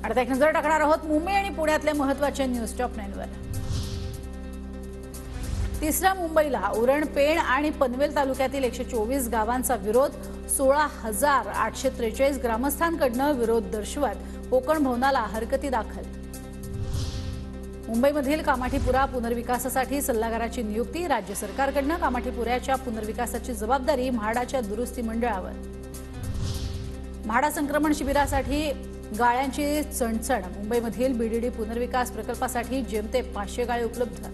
आता एक नजर टाकणार आहोत मुंबई आणि पुण्यातल्या महत्त्वाच्या न्यूज टॉप 9 वर। तिसऱ्या मुंबईला उरण, पेण आणि पनवेल तालुक्यातील 124 गावांचा विरोध। 16,843 ग्रामस्थांकडून विरोध दर्शवत कोकण भवनाला हरकती दाखल। मुंबईमधील कामाठीपुरा पुनर्विकासासाठी सल्लागाराची नियुक्ती। राज्य सरकारकडून कामाठीपुऱ्याच्या पुनर्विकासाची जबाबदारी म्हाडाच्या दुरुस्ती मंडळावर। म्हाडा संक्रमण शिबिरासाठी गाळ्यांची चणचण। मुंबईमधील बीडीडी पुनर्विकास प्रकल्पासाठी जेमतेम 500 गाळे उपलब्ध।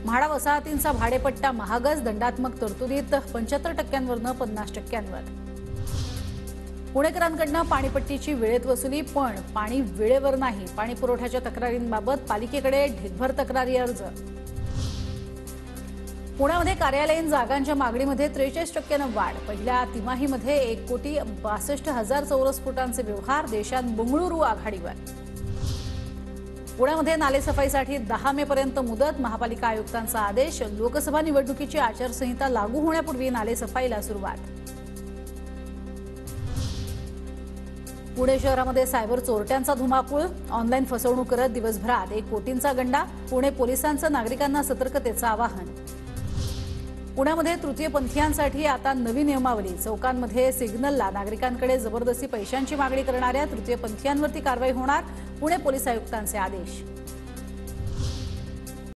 म्हाडा वसाहतींचा भाडेपट्टा महागच। दंडात्मक तरतुदीत 75%वरून 50%वर। पुणेकरांकडून पाणीपट्टीची वेळेत वसुली, पण पाणी वेळेवर नाही। पाणी पुरवठ्याच्या तक्रारींबाबत पालिकेकडे ढिगभर तक्रारी अर्ज। पुण्यामध्ये कार्यालयीन जागांच्या मागणीमध्ये 43% वाढ। पहिल्या तिमाहीमध्ये 1,62,00,000 चौरस फुटांचे व्यवहार। देशात बंगळुरू आघाडीवर। पुण्यामध्ये नालेसफाईसाठी 10 मे पर्यंत मुदत। महापालिका आयुक्तांचा आदेश। लोकसभा निवडणुकीची आचारसंहिता लागू होण्यापूर्वी नालेसफाईला सुरुवात। पुणे शहरामध्ये सायबर चोरट्यांचा धुमाकूळ। ऑनलाईन फसवणूक करत दिवसभरात 1 कोटींचा गंडा। पुणे पोलिसांचं नागरिकांना सतर्कतेचं आवाहन। पुण्यामध्ये तृतीयपंथीयांसाठी आता नवी नियमावली। चौकांमध्ये सिग्नलला नागरिकांकडे जबरदस्ती पैशांची मागणी करणाऱ्या तृतीयपंथीयांवरती कारवाई होणार। पुणे पोलीस आयुक्तांचे आदेश।